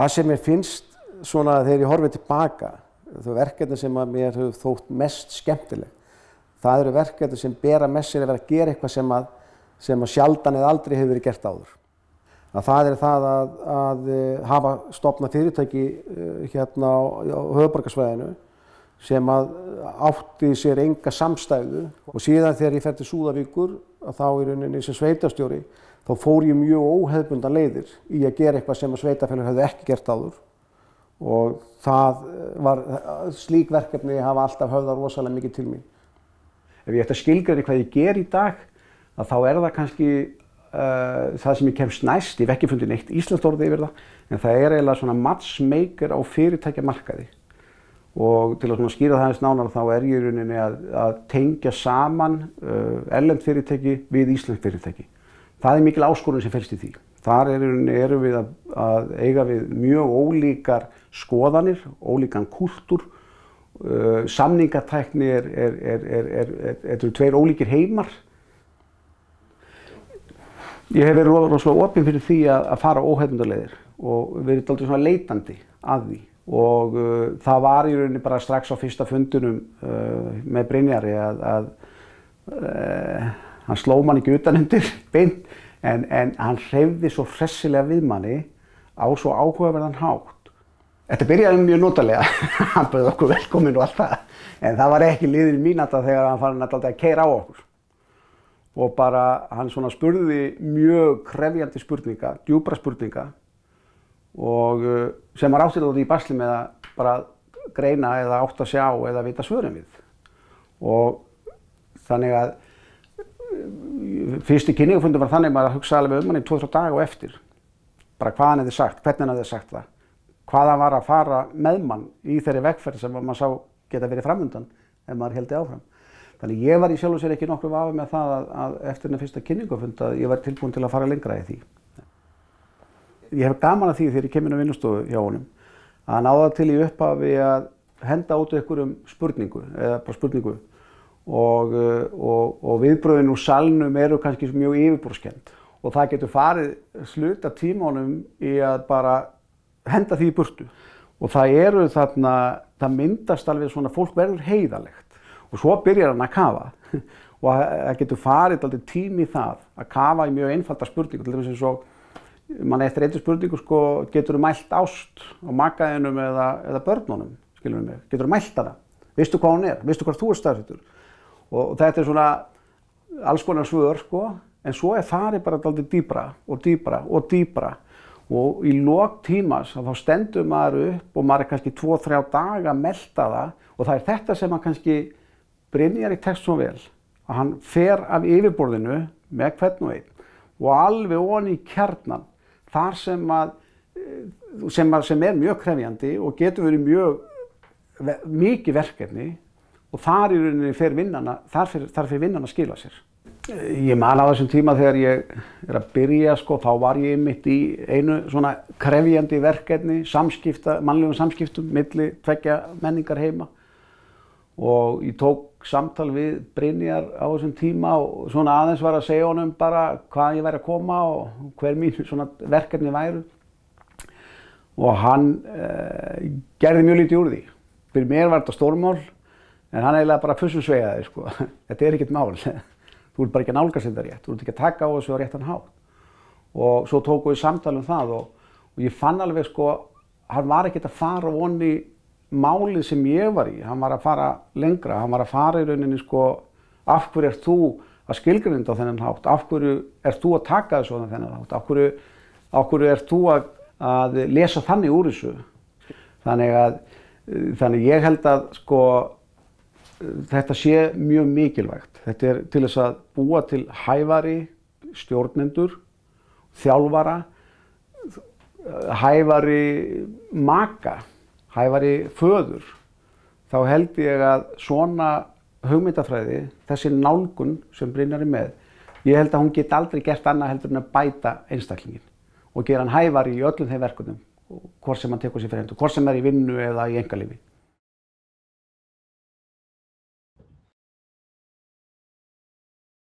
Það sem mér finnst svona þegar ég horfi tilbaka, þau verkefni sem að mér hefur þótt mest skemmtileg, það eru verkefni sem bera með sér að vera að gera eitthvað sem að sjaldan eða aldrei hefur verið gert áður. Það er það að hafa stofnað fyrirtæki hérna á höfuðborgarsvæðinu sem að átti sér enga samstæðu, og síðan þegar ég fer til Súðavíkur þá í rauninni sem sveitarstjóri þá fór ég mjög óhefðbundnar leiðir í að gera eitthvað sem að sveitarfélög hefðu ekki gert áður, og það var slík verkefni hafa alltaf höfðað rosalega mikið til mín. Ef ég ætti að skilgreina hvað ég ger í dag, þá er það kannski það sem ég kemst næst. Ég hef ekki fundið neitt íslenskt orð yfir það, en það er eiginlega svona matchmaker á fyrirtækjamarkaði. Og til að skýra það aðeins nánar þá er ég í rauninni að tengja saman erlend fyrirtæki við íslensk fyrirtæki. Það er mikil áskorun sem felst í því. Þar erum við að eiga við mjög ólíkar skoðanir, ólíkan kúltúr. Samningatækni eru tveir ólíkir heimar. Ég hef verið rosalega opinn fyrir því að fara óhefðbundnar leiðir og verið dálítið svona leitandi að því. Og það var í rauninni bara strax á fyrsta fundunum með Brynjari að hann sló mann ekki utanundir beint, en hann hreyfði svo hressilega við manni á svo áhugaverðan hátt. Þetta byrjaði mjög notalega, hann bauð okkur velkomin og allt það, en það var ekki liðin mínúta þegar hann fann að keyra á okkur. Og bara hann svona spurði mjög krefjandi spurninga, djúpra spurninga, og sem var áttið út í basli með að bara greina eða átt að sjá eða vita svörin við. Og þannig að fyrsti kynningarfundur var þannig að maður hugsaði alveg hann í 2-3 daga og eftir. Bara hvað hann hefði sagt, hvernig hann hefði sagt það, hvað hann var að fara með mann í þeirri vegferð sem maður sá geta verið framundan ef maður héldi áfram. Þannig ég var í sjálfu sér ekki nokkru vafi með það að eftir þennan fyrsta kynningarfund að ég var tilbúin til að fara lengra í því. Ég hef gaman að því þegar ég kem inn á vinnustofu hjá honum að hann áða til í upphafi að henda út einhverjum spurningu og viðbrögðin úr salnum eru kannski mjög yfirborðskennd og það getur farið hluta tímanum í að bara henda því í burtu, og það myndast alveg svona, fólk verður heiðarlegt og svo byrjar hann að kafa og það getur farið aldrei tími í það að kafa í mjög einfaldar spurningu, til dæmis eins og mann eftir einnig spurningu getur þú mælt ást á makaðinum eða börnunum, skilur mig, getur þú mælt hana, veistu hvað hún er, veistu hvað þú er staðsettur, og þetta er svona alls konar svör en svo er farið bara dálítið dýpra og dýpra og dýpra, og í lok tímas þá stendur maður upp og maður er kannski 2-3 daga að melta það, og það er þetta sem hann kannski Brynjar í tekst svo vel, að hann fer af yfirborðinu með hvern og einn og alveg ofan í kjarnan, þar sem er mjög krefjandi og getur verið mikið verkefni, og þar í rauninni fer vinnan að skila sér. Ég man á þessum tíma þegar ég er að byrja, þá var ég mitt í einu svona krefjandi verkefni, mannlegum samskiptum milli tveggja menningar heima, og ég tók samtal við Brynjar á þessum tíma og svona aðeins var að segja honum bara hvað ég væri að koma og hver mín svona verkefni væru, og hann gerði mjög lítið úr því. Fyrir mér var þetta stórmál, en hann eiginlega bara fussumsveigaði, þetta er ekkert mál, þú ert bara ekki að nálgast þetta rétt, þú ert ekki að taka á þessu á réttan hátt. Og svo tókum við samtal það og ég fann alveg hann var ekkert að fara vonni málið sem ég var í, hann var að fara lengra, hann var að fara í rauninni af hverju ert þú að skilgreina á þennan hátt, af hverju ert þú að taka þessu á þennan hátt, af hverju ert þú að lesa þannig úr þessu. Þannig ég held að þetta sé mjög mikilvægt. Þetta er til þess að búa til hæfari stjórnendur, þjálfara, hæfari maka, hæfari föður. Þá held ég að svona hugmyndafræði, þessi nálgun sem Brynjar er með, ég held að hún geti aldrei gert annað heldur en að bæta einstaklinginn og gera hann hæfari í öllum þeim verkefnum, hvort sem hann tekur sér fyrir hendur, hvort sem er í vinnu eða í einkalífi.